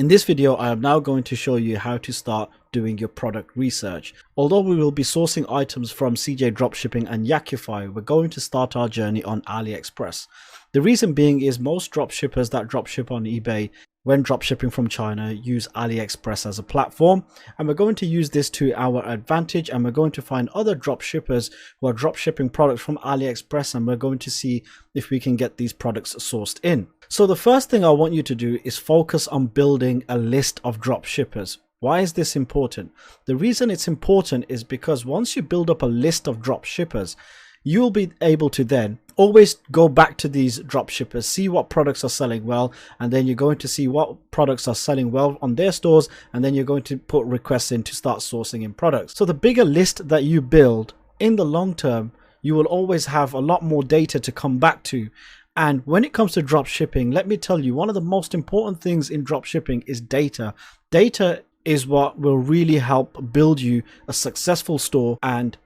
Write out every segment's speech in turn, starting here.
In this video, I am now going to show you how to start doing your product research. Although we will be sourcing items from CJ Dropshipping and Yakify, we're going to start our journey on AliExpress. The reason being is most dropshippers that dropship on eBay when dropshipping from China use AliExpress as a platform, and we're going to use this to our advantage, and we're going to find other dropshippers who are dropshipping products from AliExpress, and we're going to see if we can get these products sourced in. So the first thing I want you to do is focus on building a list of dropshippers. Why is this important? The reason it's important is because once you build up a list of dropshippers, you'll be able to then always go back to these dropshippers, see what products are selling well, and then you're going to see what products are selling well on their stores, and then you're going to put requests in to start sourcing in products. So the bigger list that you build in the long term, you will always have a lot more data to come back to. And when it comes to drop shipping, let me tell you, one of the most important things in drop shipping is data. Data is what will really help build you a successful store, and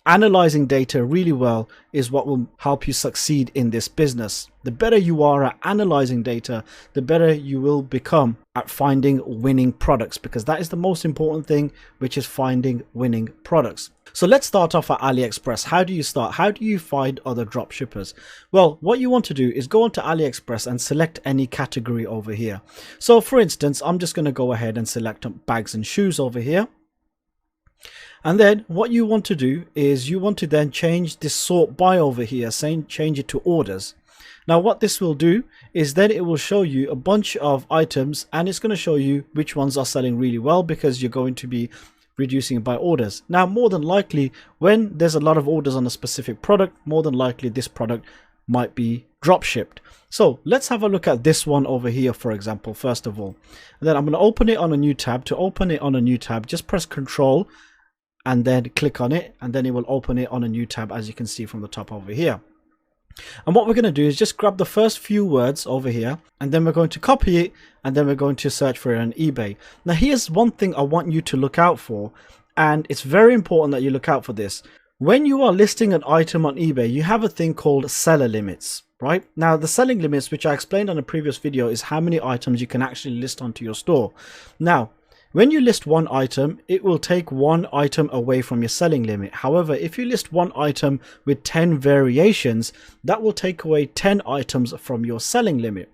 analyzing data really well is what will help you succeed in this business. The better you are at analyzing data, the better you will become at finding winning products, because that is the most important thing, which is finding winning products. So let's start off at AliExpress. How do you start? How do you find other drop shippers? Well, what you want to do is go onto AliExpress and select any category over here. So for instance, I'm just going to go ahead and select bags and shoes over here. And then what you want to do is you want to then change this sort by over here, saying change it to orders. Now what this will do is then it will show you a bunch of items, and it's going to show you which ones are selling really well, because you're going to be reducing it by orders. Now more than likely, when there's a lot of orders on a specific product, more than likely this product might be drop shipped. So let's have a look at this one over here, for example, first of all. And then I'm going to open it on a new tab. To open it on a new tab, just press Control and then click on it, and then it will open it on a new tab, as you can see from the top over here. And what we're going to do is just grab the first few words over here, and then we're going to copy it, and then we're going to search for it on eBay. Now here's one thing I want you to look out for, and it's very important that you look out for this. When you are listing an item on eBay, you have a thing called seller limits, right? Now the selling limits, which I explained on a previous video, is how many items you can actually list onto your store. Now when you list one item, it will take one item away from your selling limit. However, if you list one item with 10 variations, that will take away 10 items from your selling limit.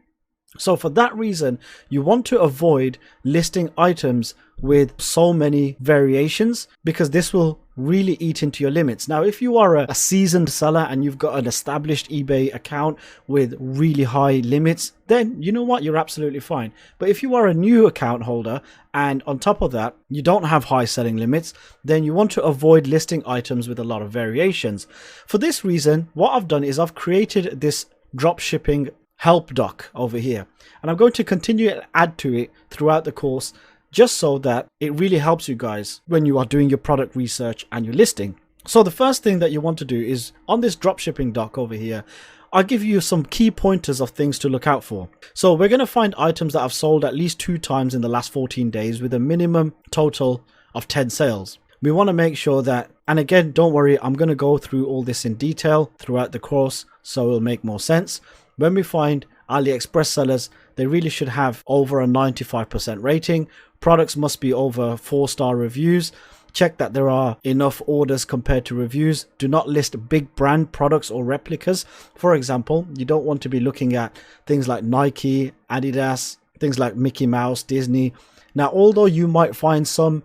So for that reason, you want to avoid listing items with so many variations, because this will really eat into your limits. Now if you are a seasoned seller and you've got an established eBay account with really high limits, then you know what, you're absolutely fine. But if you are a new account holder and on top of that you don't have high selling limits, then you want to avoid listing items with a lot of variations. For this reason, what I've done is I've created this drop shipping help doc over here, and I'm going to continue to add to it throughout the course, just so that it really helps you guys when you are doing your product research and your listing. So the first thing that you want to do is on this dropshipping doc over here, I'll give you some key pointers of things to look out for. So we're going to find items that have sold at least 2 times in the last 14 days with a minimum total of 10 sales. We want to make sure that, and again, don't worry, I'm going to go through all this in detail throughout the course, so it'll make more sense. When we find AliExpress sellers, they really should have over a 95% rating. Products must be over 4-star reviews. Check that there are enough orders compared to reviews. Do not list big brand products or replicas. For example, you don't want to be looking at things like Nike, Adidas, things like Mickey Mouse, Disney. Now, although you might find some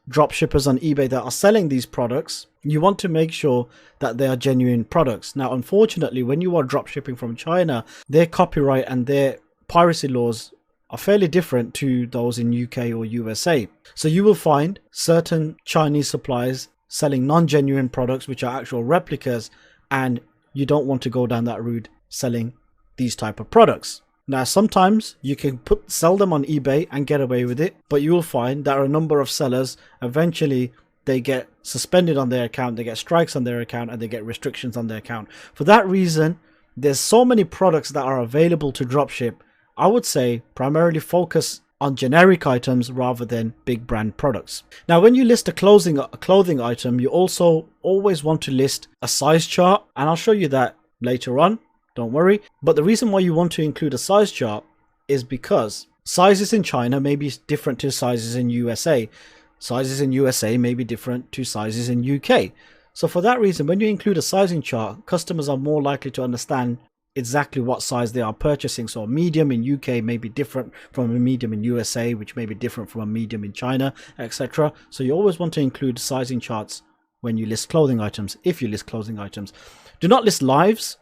dropshippers on eBay that are selling these products, you want to make sure that they are genuine products. Now, unfortunately, when you are dropshipping from China, their copyright and their piracy laws are fairly different to those in UK or USA. So you will find certain Chinese suppliers selling non-genuine products, which are actual replicas, and you don't want to go down that route selling these type of products. Now, sometimes you can sell them on eBay and get away with it, but you will find that a number of sellers, eventually they get suspended on their account, they get strikes on their account, and they get restrictions on their account. For that reason, there's so many products that are available to dropship. I would say primarily focus on generic items rather than big brand products. Now, when you list a clothing item, you also always want to list a size chart, and I'll show you that later on. Don't worry. But the reason why you want to include a size chart is because Sizes in China may be different to sizes in USA. Sizes in USA may be different to sizes in UK. So for that reason, when you include a sizing chart, customers are more likely to understand exactly what size they are purchasing. So a medium in UK may be different from a medium in USA, which may be different from a medium in China, etc. So you always want to include sizing charts when you list clothing items, if you list clothing items. Do not list lives.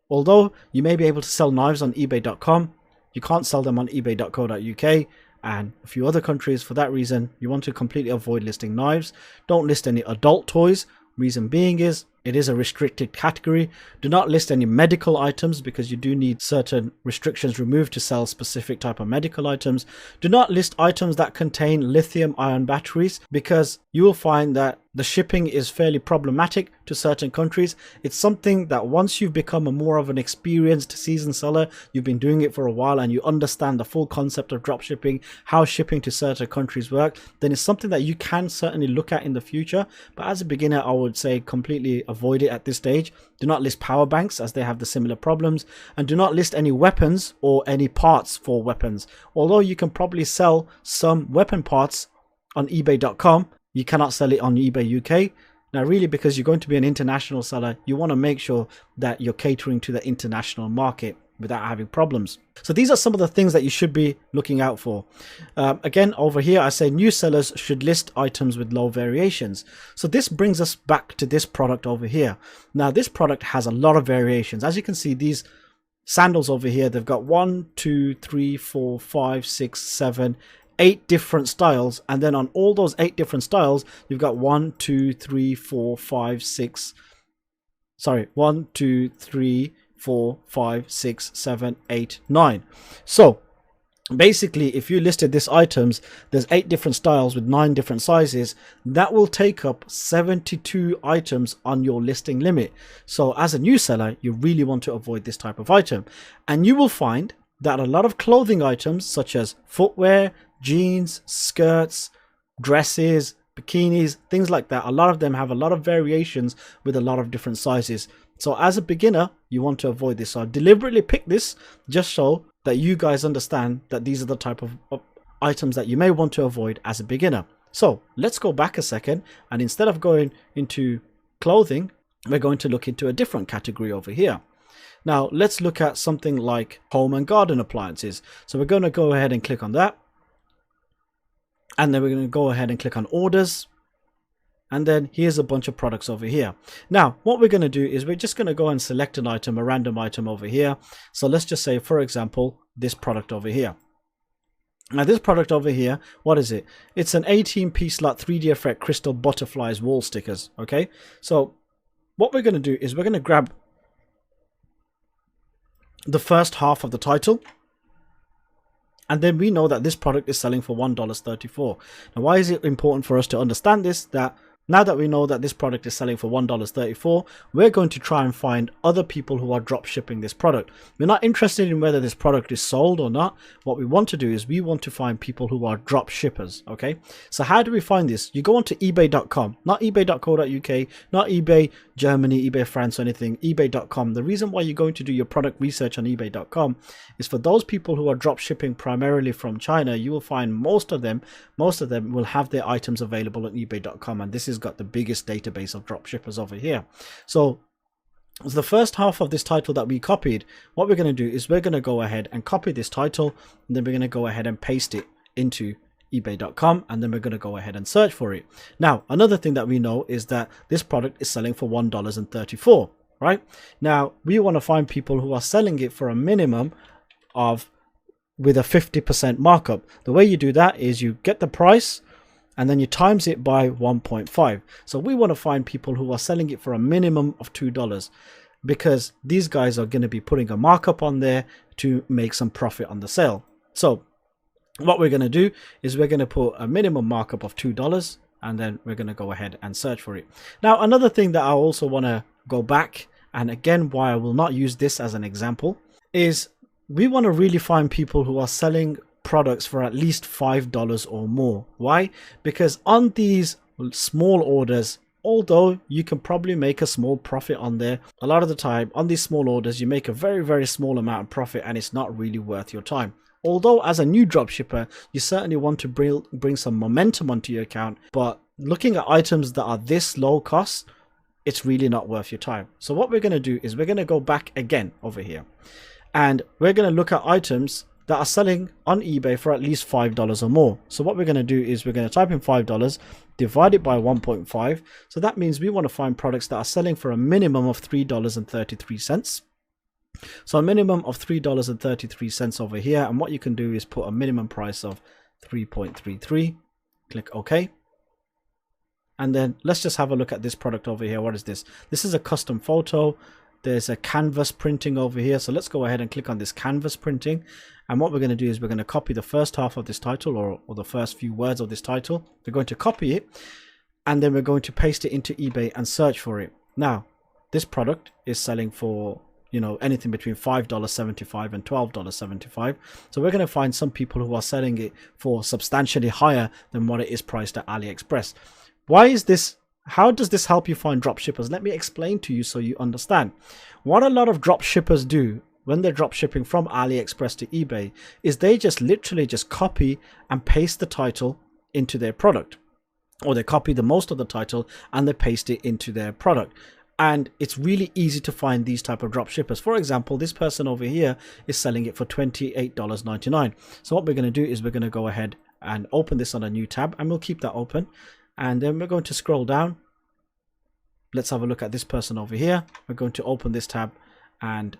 Although you may be able to sell knives on ebay.com, you can't sell them on ebay.co.uk and a few other countries. For that reason, you want to completely avoid listing knives. Don't list any adult toys. Reason being is it is a restricted category. Do not list any medical items because you do need certain restrictions removed to sell specific type of medical items. Do not list items that contain lithium ion batteries because you will find that the shipping is fairly problematic to certain countries. It's something that once you've become a more of an experienced seasoned seller, you've been doing it for a while and you understand the full concept of drop shipping, how shipping to certain countries work, then it's something that you can certainly look at in the future. But as a beginner, I would say completely avoid it at this stage. Do not list power banks as they have the similar problems, and do not list any weapons or any parts for weapons. Although you can probably sell some weapon parts on ebay.com, you cannot sell it on eBay UK. Now really, because you're going to be an international seller, you want to make sure that you're catering to the international market without having problems. So these are some of the things that you should be looking out for. Again, over here I say new sellers should list items with low variations. So this brings us back to this product over here. Now this product has a lot of variations. As you can see, these sandals over here, they've got 1, 2, 3, 4, 5, 6, 7, 8 different styles, and then on all those 8 different styles you've got 1, 2, 3, 4, 5, 6, 7, 8, 9. So basically, if you listed these items, there's 8 different styles with 9 different sizes. That will take up 72 items on your listing limit. So as a new seller, you really want to avoid this type of item. And you will find that a lot of clothing items such as footwear, jeans, skirts, dresses, bikinis, things like that, a lot of them have a lot of variations with a lot of different sizes. So as a beginner, you want to avoid this. So I deliberately picked this just so that you guys understand that these are the type of items that you may want to avoid as a beginner. So let's go back a second, and instead of going into clothing, we're going to look into a different category over here. Now let's look at something like home and garden appliances. So we're going to go ahead and click on that. And then we're going to go ahead and click on orders. And then here's a bunch of products over here. Now, what we're going to do is we're just going to go and select an item, a random item over here. So let's just say, for example, this product over here. Now this product over here, what is it? It's an 18-piece lot 3D effect crystal butterflies wall stickers. Okay. So what we're going to do is we're going to grab the first half of the title. And then we know that this product is selling for $1.34. Now, why is it important for us to understand this? That now that we know that this product is selling for $1.34, we're going to try and find other people who are drop shipping this product. We're not interested in whether this product is sold or not. What we want to do is we want to find people who are drop shippers. Okay, so how do we find this? You go onto ebay.com, not ebay.co.uk, not eBay Germany, eBay France or anything, ebay.com. The reason why you're going to do your product research on ebay.com is for those people who are drop shipping primarily from China. You will find most of them will have their items available on ebay.com, and this has got the biggest database of drop shippers over here. So the first half of this title that we copied, what we're going to do is we're going to go ahead and copy this title, and then we're going to go ahead and paste it into ebay.com, and then we're going to go ahead and search for it. Now, another thing that we know is that this product is selling for $1.34, right? Now, we want to find people who are selling it for a minimum of with a 50% markup. The way you do that is you get the price and then you times it by 1.5. So we want to find people who are selling it for a minimum of $2, because these guys are going to be putting a markup on there to make some profit on the sale. So what we're going to do is we're going to put a minimum markup of $2, and then we're going to go ahead and search for it. Now, another thing that I also want to go back, and again, why I will not use this as an example, is we want to really find people who are selling products for at least $5 or more. Why? Because on these small orders, although you can probably make a small profit on there, a lot of the time on these small orders you make a very small amount of profit, and it's not really worth your time. Although as a new dropshipper, you certainly want to bring some momentum onto your account, but looking at items that are this low cost, it's really not worth your time. So what we're going to do is we're going to go back again over here, and we're going to look at items that are selling on eBay for at least $5 or more. So what we're going to do is we're going to type in $5, divide it by 1.5. So that means we want to find products that are selling for a minimum of $3.33. So a minimum of $3.33 over here. And what you can do is put a minimum price of 3.33. Click OK. And then let's just have a look at this product over here. What is this? This is a custom photo. There's a canvas printing over here. So let's go ahead and click on this canvas printing. And what we're going to do is we're going to copy the first half of this title, or the first few words of this title. We're going to copy it, and then we're going to paste it into eBay and search for it. Now, this product is selling for, you know, anything between $5.75 and $12.75. So we're going to find some people who are selling it for substantially higher than what it is priced at AliExpress. Why is this? How does this help you find drop shippers? Let me explain to you so you understand. What a lot of drop shippers do when they're drop shipping from AliExpress to eBay is they just literally just copy and paste the title into their product, or they copy the most of the title and they paste it into their product. And it's really easy to find these type of drop shippers. For example, this person over here is selling it for $28.99. So what we're going to do is we're going to go ahead and open this on a new tab, and we'll keep that open. And then we're going to scroll down. Let's have a look at this person over here. We're going to open this tab, and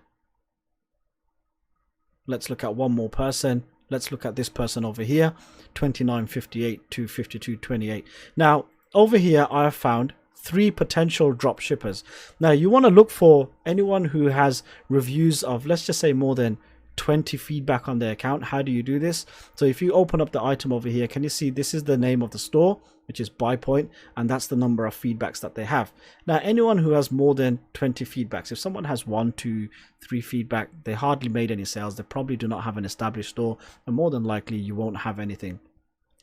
let's look at one more person. Let's look at this person over here, 29.58 to 52.28. Now, over here, I have found 3 potential drop shippers. Now, you want to look for anyone who has reviews of, let's just say, more than 20 feedback on their account. How do you do this? So if you open up the item over here, can you see this is the name of the store, which is BuyPoint, and that's the number of feedbacks that they have. Now, anyone who has more than 20 feedbacks, if someone has 1, 2, 3 feedback, they hardly made any sales. They probably do not have an established store, and more than likely you won't have anything.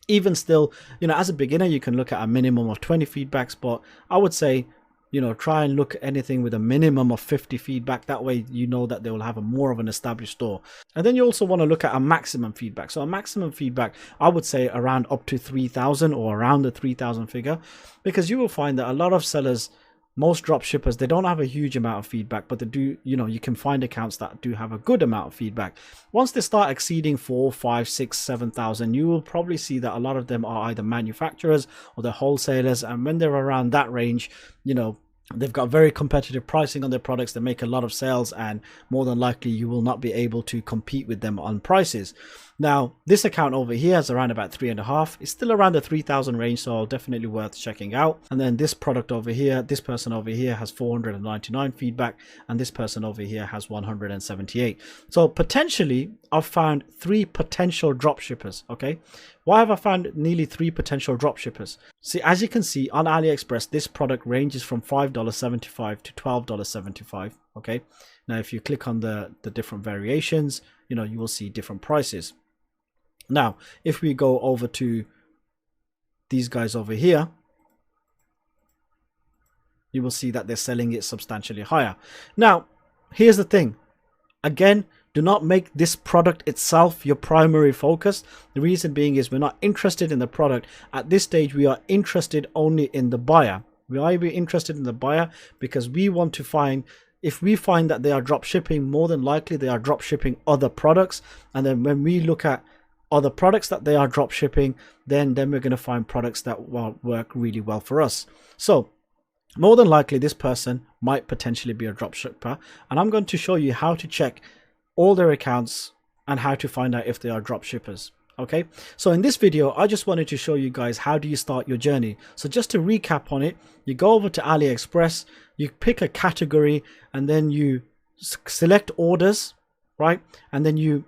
Even still, you know, as a beginner, you can look at a minimum of 20 feedbacks, but I would say, you know, try and look at anything with a minimum of 50 feedback. That way you know that they will have a more of an established store. And then you also want to look at a maximum feedback. So a maximum feedback, I would say around up to 3,000, or around the 3,000 figure, because you will find that a lot of sellers, most drop shippers, they don't have a huge amount of feedback, but they do, you know, you can find accounts that do have a good amount of feedback. Once they start exceeding 4, 5, 6, 7,000, you will probably see that a lot of them are either manufacturers or they're wholesalers. And when they're around that range, you know, they've got very competitive pricing on their products. They make a lot of sales, and more than likely you will not be able to compete with them on prices. Now, this account over here is around about 3.5. It's still around the 3,000 range, so definitely worth checking out. And then this product over here, this person over here has 499 feedback, and this person over here has 178. So potentially, I've found 3 potential drop shippers. Okay, why have I found nearly 3 potential drop shippers? See, as you can see on AliExpress, this product ranges from $5.75 to $12.75. Okay, now if you click on the different variations, you know, you will see different prices. Now, if we go over to these guys over here, you will see that they're selling it substantially higher. Now, here's the thing. Again, do not make this product itself your primary focus. The reason being is we're not interested in the product. At this stage, we are interested only in the buyer. Why are we interested in the buyer? Because we want to find, if we find that they are drop shipping, more than likely they are drop shipping other products. And then when we look at other products that they are drop shipping, then we're going to find products that will work really well for us. So more than likely this person might potentially be a drop shipper, and I'm going to show you how to check all their accounts and how to find out if they are drop shippers. Okay, so in this video I just wanted to show you guys how do you start your journey. So just to recap on it, you go over to AliExpress, you pick a category, and then you select orders, right? And then you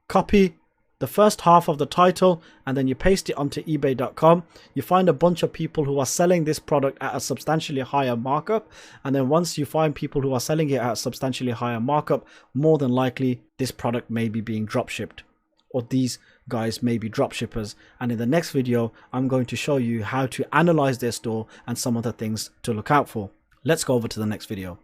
copy the first half of the title, and then you paste it onto ebay.com. You find a bunch of people who are selling this product at a substantially higher markup, and then once you find people who are selling it at a substantially higher markup, more than likely this product may be being drop shipped, or these guys may be drop shippers. And in the next video I'm going to show you how to analyze their store and some of the things to look out for. Let's go over to the next video.